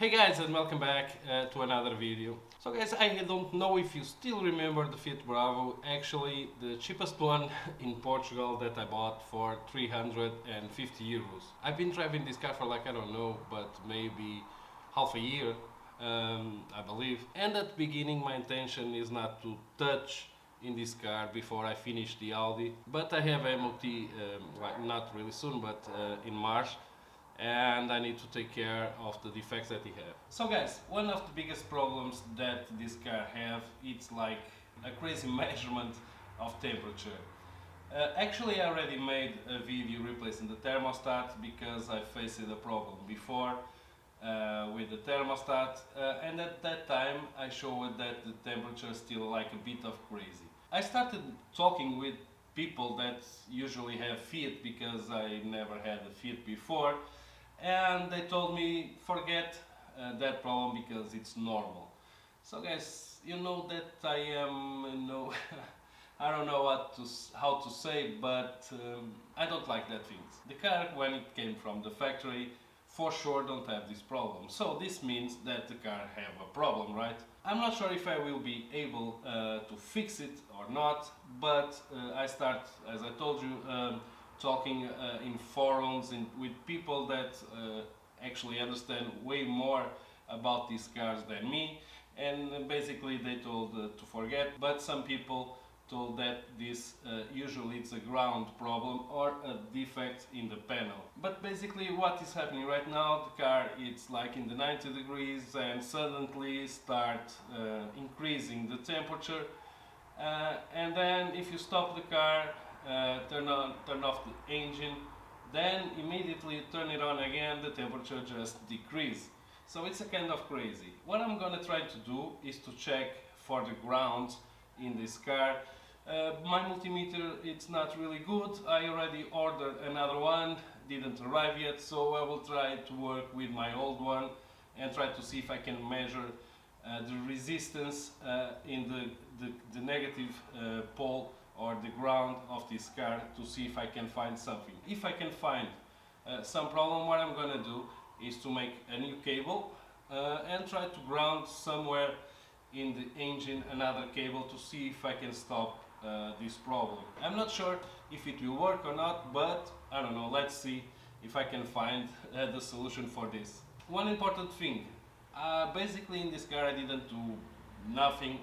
Hey guys, and welcome back to another video. So guys, I don't know if you still remember the Fiat Bravo, actually the cheapest one in Portugal that I bought for 350 euros. I've been driving this car for like, I don't know, but maybe half a year, I believe. And at the beginning my intention is not to touch in this car before I finish the Audi, but I have MOT, not really soon, but in March, and I need to take care of the defects that he have. So guys, one of the biggest problems that this car have, it's like a crazy measurement of temperature. Actually, I already made a video replacing the thermostat because I faced a problem before with the thermostat, and at that time I showed that the temperature is still like a bit of crazy. I started talking with people that usually have Fiat because I never had a Fiat before, and they told me forget that problem because it's normal. So guys, you know that I am I don't know how to say, but I don't like that things. The car, when it came from the factory, for sure don't have this problem. So this means that the car have a problem, right? I'm not sure if I will be able to fix it or not, but I start, as I told you, talking in forums and with people that actually understand way more about these cars than me, and basically they told to forget, but some people told that this usually it's a ground problem or a defect in the panel. But basically what is happening right now, the car it's like in the 90 degrees and suddenly start increasing the temperature, and then if you stop the car, turn off the engine, then immediately turn it on again, the temperature just decrease. So it's a kind of crazy. What I'm gonna try to do is to check for the ground in this car. My multimeter it's not really good. I already ordered another one, didn't arrive yet, so I will try to work with my old one and try to see if I can measure the resistance in the negative pole or the ground of this car to see if I can find something. If I can find some problem, what I'm gonna do is to make a new cable and try to ground somewhere in the engine another cable to see if I can stop this problem. I'm not sure if it will work or not, but I don't know, let's see if I can find the solution for this. One important thing, basically in this car I didn't do nothing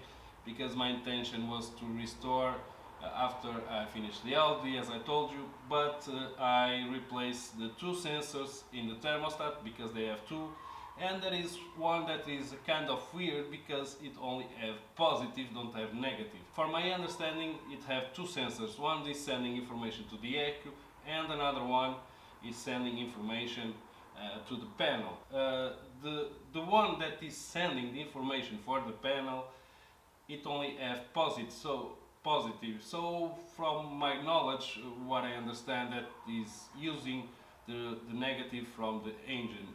because my intention was to restore after I finished the Audi, as I told you, but I replaced the two sensors in the thermostat because they have two, and there is one that is kind of weird because it only have positive, don't have negative. For my understanding, it have two sensors. One is sending information to the ECU and another one is sending information to the panel. The one that is sending the information for the panel, it only have positive. So from my knowledge, what I understand that is using the negative from the engine.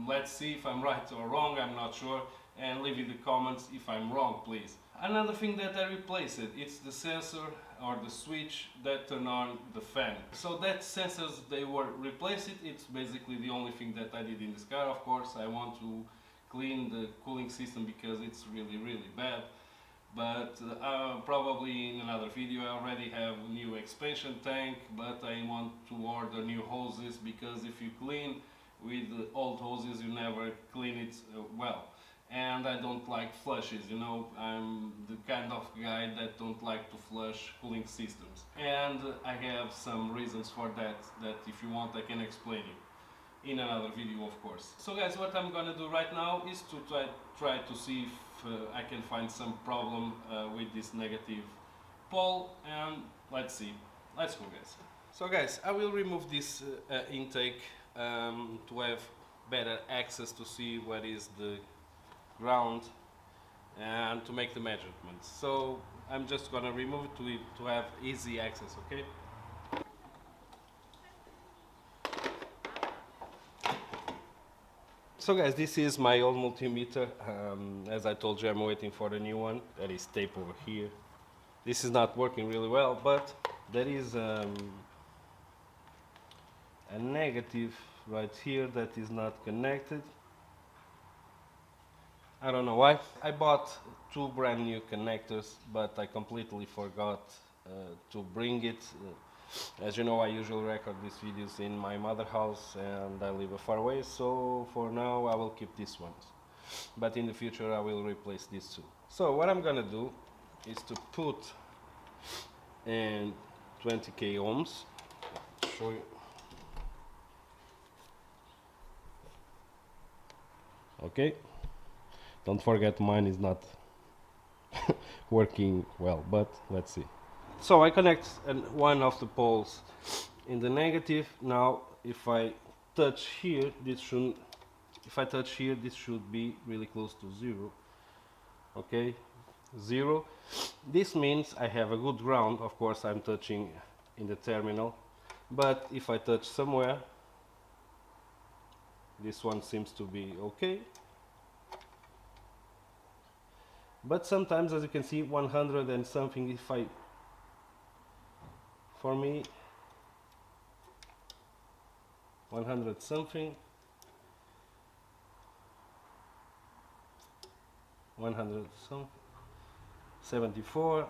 Let's see if I'm right or wrong, I'm not sure, and leave in the comments if I'm wrong, please. Another thing that I replaced, it's the sensor or the switch that turn on the fan. So that sensors they were replaced, it's basically the only thing that I did in this car. Of course I want to clean the cooling system because it's really bad, but probably in another video. I already have a new expansion tank, but I want to order new hoses because if you clean with the old hoses you never clean it well, and I don't like flushes, you know, I'm the kind of guy that don't like to flush cooling systems, and I have some reasons for that if you want I can explain you in another video, of course. So guys, what I'm gonna do right now is to try to see if I can find some problem with this negative pole, and let's see. Let's go, guys. So guys, I will remove this intake to have better access to see what is the ground and to make the measurements. So I'm just gonna remove it to have easy access, okay? So guys, this is my old multimeter. As I told you, I'm waiting for the new one. That is tape over here. This is not working really well, but there is a negative right here that is not connected. I don't know why. I bought two brand new connectors, but I completely forgot to bring it. As you know, I usually record these videos in my mother house and I live far away, so for now I will keep these ones. But in the future I will replace these two. So what I'm gonna do is to put in 20k ohms. Show you. Okay. Don't forget mine is not working well, but let's see. So I connect one of the poles in the negative. Now if I touch here, this should, if I touch here, this should be really close to zero. Okay, zero. This means I have a good ground. Of course I'm touching in the terminal, but if I touch somewhere, this one seems to be okay. But sometimes, as you can see, 100 and something, if I, for me, 100 something, 100 something, 74,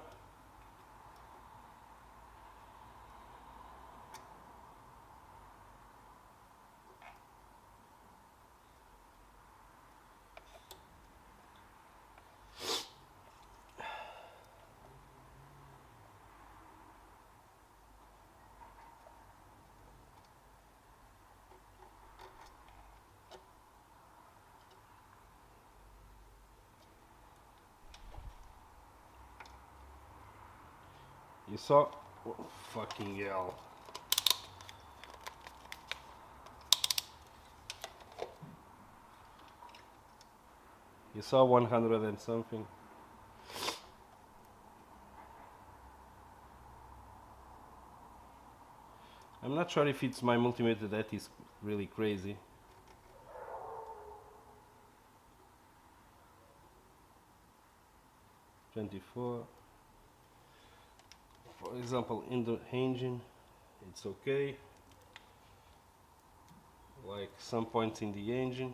you saw, oh, fucking hell. You saw 100 and something. I'm not sure if it's my multimeter that is really crazy. $24. For example, in the engine, it's okay. Like some points in the engine.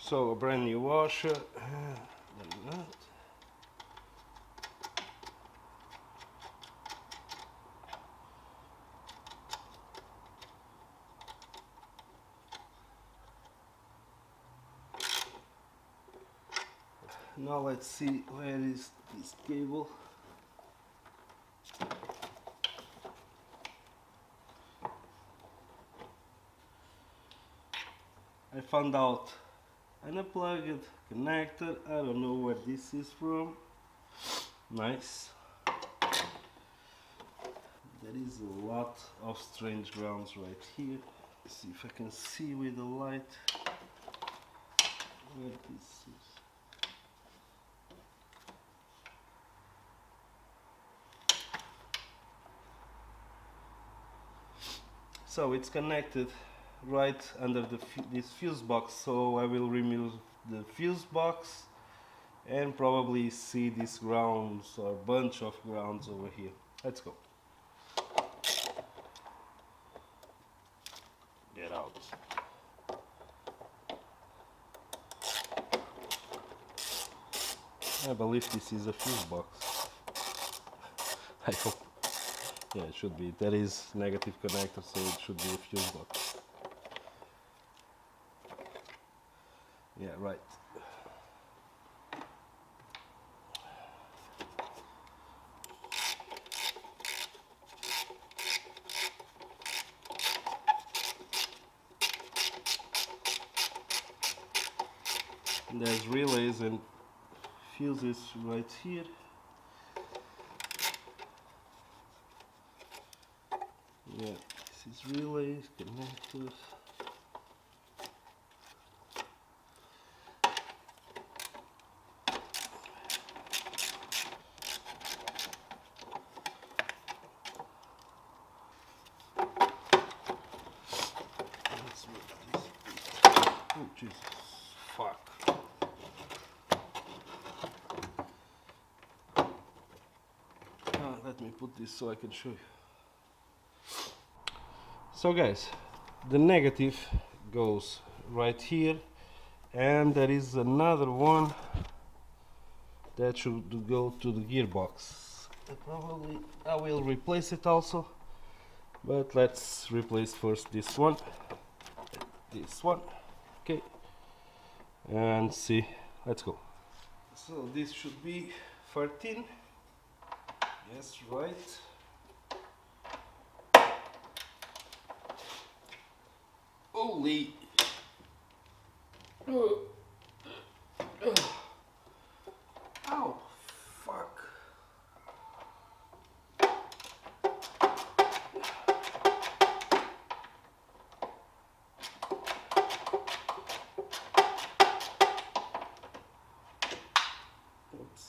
So a brand new washer. Now let's see where is this cable. I found out an unplugged connector. I don't know where this is from. Nice. There is a lot of strange grounds right here. Let's see if I can see with the light where this is. So it's connected right under this fuse box, so I will remove the fuse box and probably see these grounds or bunch of grounds over here. Let's go. Get out. I believe this is a fuse box. I hope. Yeah, it should be. That is negative connector, so it should be a fuse box. Yeah, right. there's relays and fuses right here. Yeah, this is relays, connectors. Let's move this. Oh Jesus, fuck. Let me put this so I can show you. So guys, the negative goes right here, and there is another one that should go to the gearbox. Probably I will replace it also, but let's replace first this one, okay, and see. Let's go. So this should be 13. Yes, right. Holy. Ow, fuck. Oops.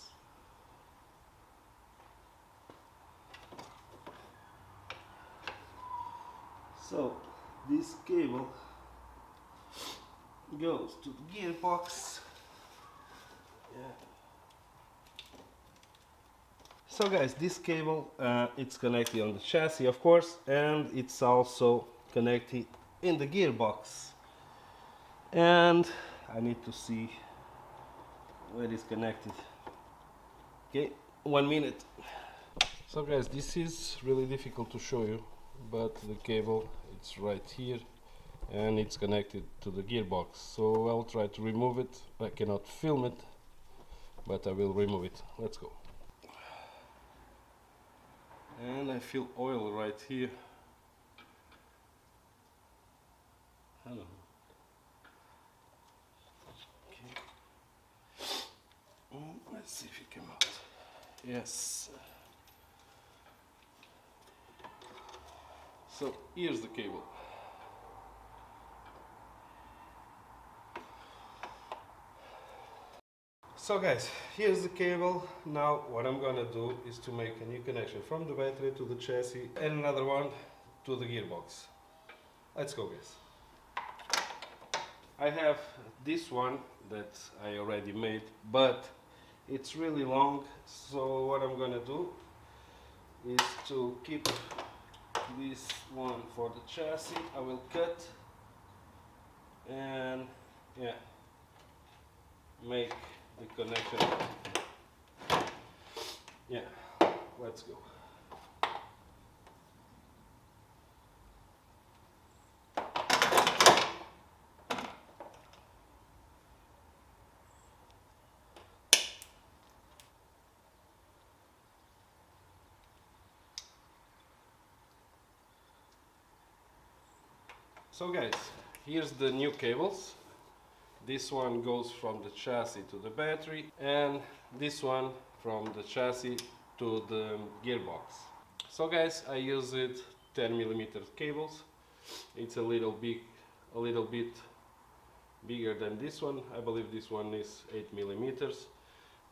So this cable goes to the gearbox. Yeah. So guys, this cable it's connected on the chassis, of course, and it's also connected in the gearbox. And I need to see where it's connected. Okay, 1 minute. So guys, this is really difficult to show you, but the cable it's right here and it's connected to the gearbox. So I'll try to remove it. I cannot film it, but I will remove it. Let's go. And I feel oil right here. Hello. Okay. Let's see if it came out. Yes. So here's the cable. So guys, here's the cable. Now what I'm gonna do is to make a new connection from the battery to the chassis and another one to the gearbox. Let's go guys. I have this one that I already made, but it's really long, so what I'm gonna do is to keep this one for the chassis. I will cut and yeah, make the connection. Yeah, let's go. So guys, here's the new cables. This one goes from the chassis to the battery, and this one from the chassis to the gearbox. So guys, I used 10mm cables. It's a little bit bigger than this one. I believe this one is 8mm,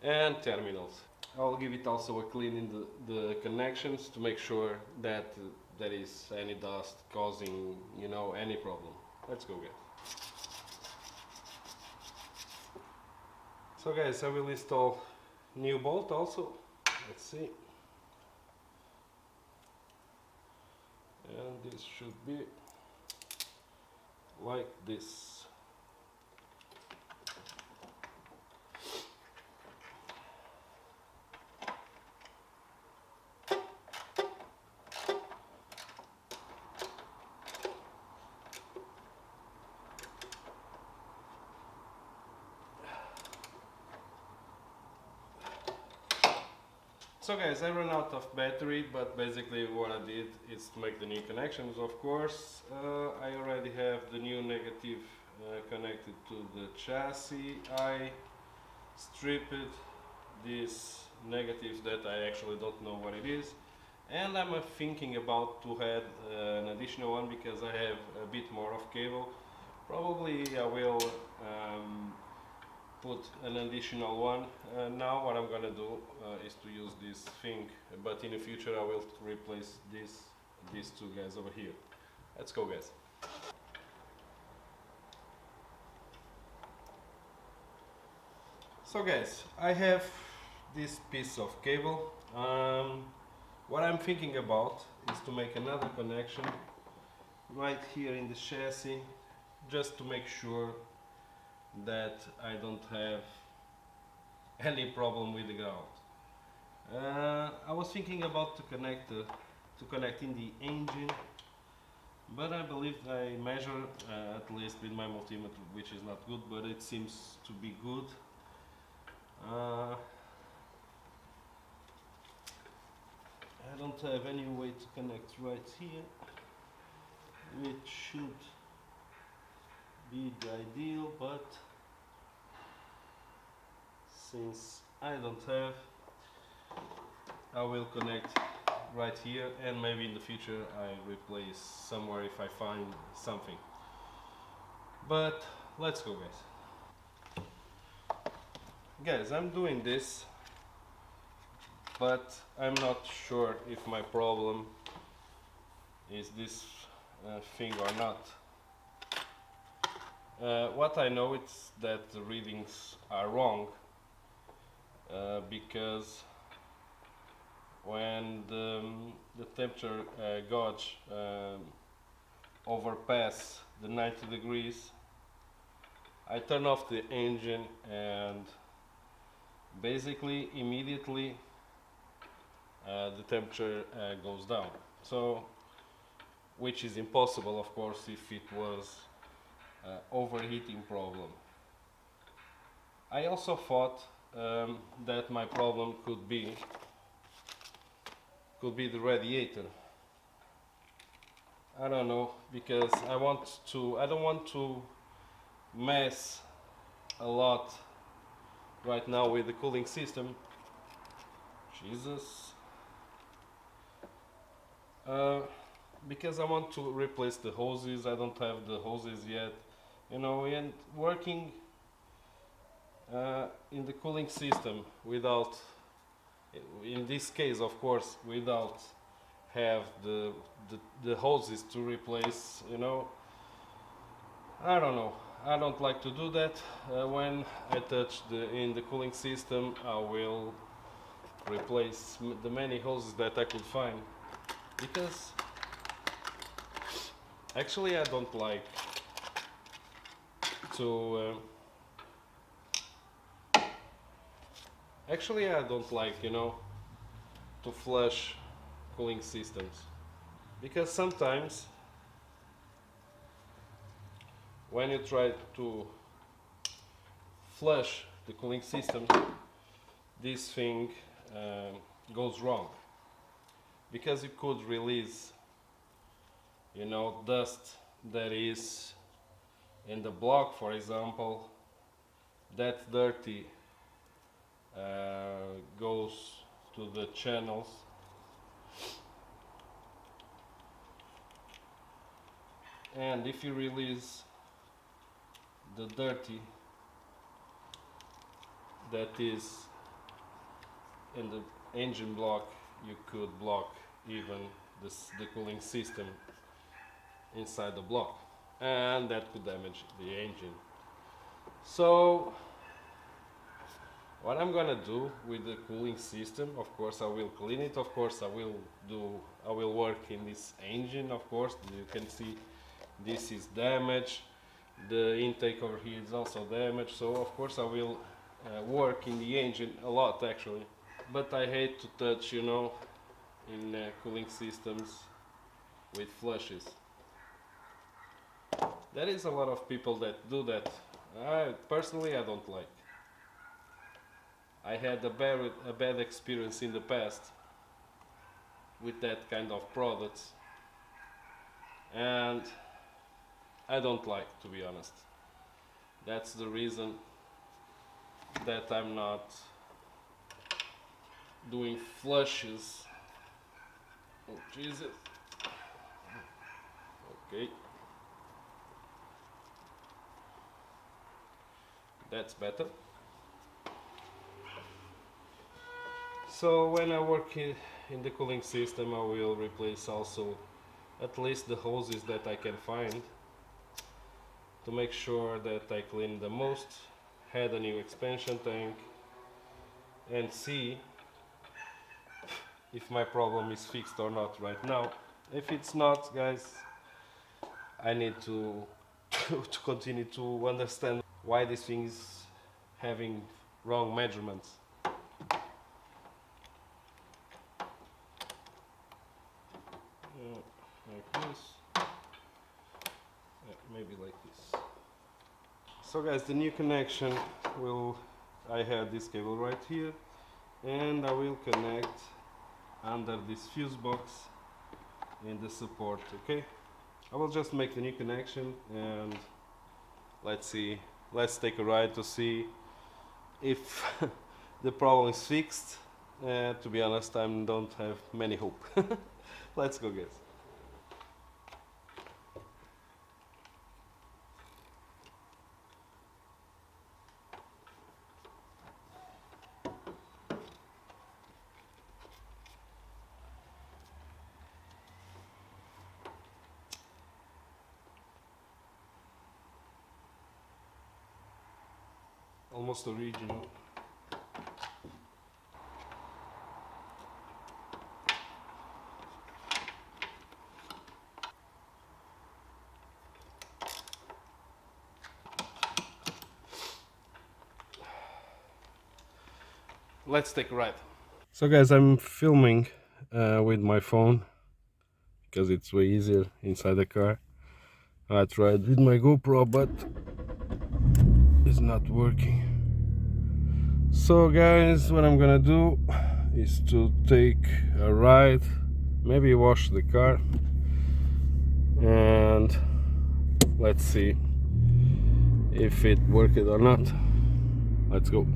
and terminals. I'll give it also a clean in the connections to make sure that there is any dust causing, you know, any problem. Let's go guys. So guys, I will install new bolt also. Let's see. And this should be like this. So guys, I ran out of battery, but basically what I did is to make the new connections, of course. I already have the new negative connected to the chassis. I stripped this negative that I actually don't know what it is, and I'm thinking about to add an additional one because I have a bit more of cable. Probably I will put an additional one. Now what I'm gonna do is to use this thing, but in the future I will replace these two guys over here. Let's go, guys. So guys, I have this piece of cable. What I'm thinking about is to make another connection right here in the chassis, just to make sure that I don't have any problem with the ground. I was thinking about to connect in the engine, but I believe I measure at least with my multimeter, which is not good, but it seems to be good. I don't have any way to connect right here, which should be the ideal, but since I don't have, I will connect right here, and maybe in the future I replace somewhere if I find something. But let's go, guys, I'm doing this, but I'm not sure if my problem is this thing or not. What I know is that the readings are wrong, because when the temperature gauge overpass the 90 degrees, I turn off the engine and basically immediately the temperature goes down. So, which is impossible, of course, if it was overheating problem. I also thought that my problem could be the radiator. I don't know, because I don't want to mess a lot right now with the cooling system. Jesus. Because I want to replace the hoses. I don't have the hoses yet, you know, and working in the cooling system without, in this case of course, without have the hoses to replace, you know, I don't know. I don't like to do that. When I touch in the cooling system, I will replace the many hoses that I could find, because actually I don't like to you know, to flush cooling systems, because sometimes when you try to flush the cooling system, this thing goes wrong, because you could release, you know, dust that is in the block, for example. That dirty goes to the channels, and if you release the dirty that is in the engine block, you could block even the cooling system inside the block, and that could damage the engine. So what I'm gonna do with the cooling system, of course I will clean it, of course I will work in this engine, of course. You can see this is damaged, the intake over here is also damaged, so of course I will work in the engine a lot actually. But I hate to touch, you know, in cooling systems with flushes. There is a lot of people that do that. Personally, I don't like. I had a bad experience in the past with that kind of products, and I don't like, to be honest. That's the reason that I'm not doing flushes. Oh Jesus. Okay. That's better. So when I work in the cooling system, I will replace also at least the hoses that I can find to make sure that I clean the most, add a new expansion tank, and see if my problem is fixed or not right now. If it's not, guys, I need to to continue to understand why this thing is having wrong measurements. Like this, maybe like this. So guys, the new connection will, I have this cable right here, and I will connect under this fuse box in the support. Okay, I will just make the new connection and let's see, let's take a ride to see if the problem is fixed. To be honest, I don't have many hope. Let's go, guys. Almost original. Let's take a ride. So guys, I'm filming with my phone because it's way easier inside the car. I tried with my GoPro, but it's not working. So guys, what I'm gonna do is to take a ride, maybe wash the car, and let's see if it worked or not. Let's go.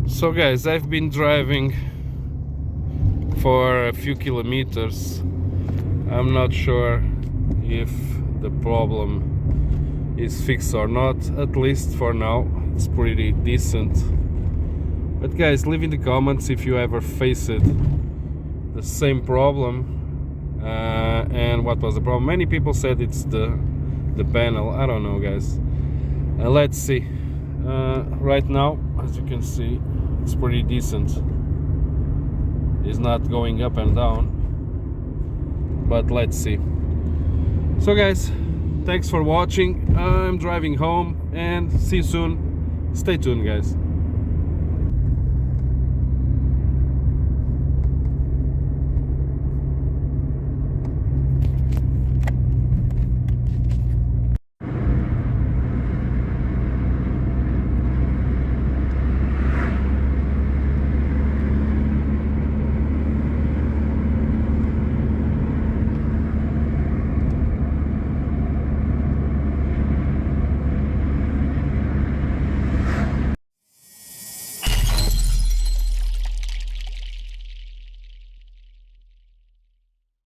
So guys, I've been driving for a few kilometers. I'm not sure if the problem is fixed or not. At least for now, it's pretty decent. But guys, leave in the comments if you ever faced the same problem and what was the problem. Many people said it's the panel. I don't know, guys. Let's see. Right now, as you can see, it's pretty decent. It's not going up and down, but let's see. So guys, thanks for watching. I'm driving home and see you soon. Stay tuned, guys.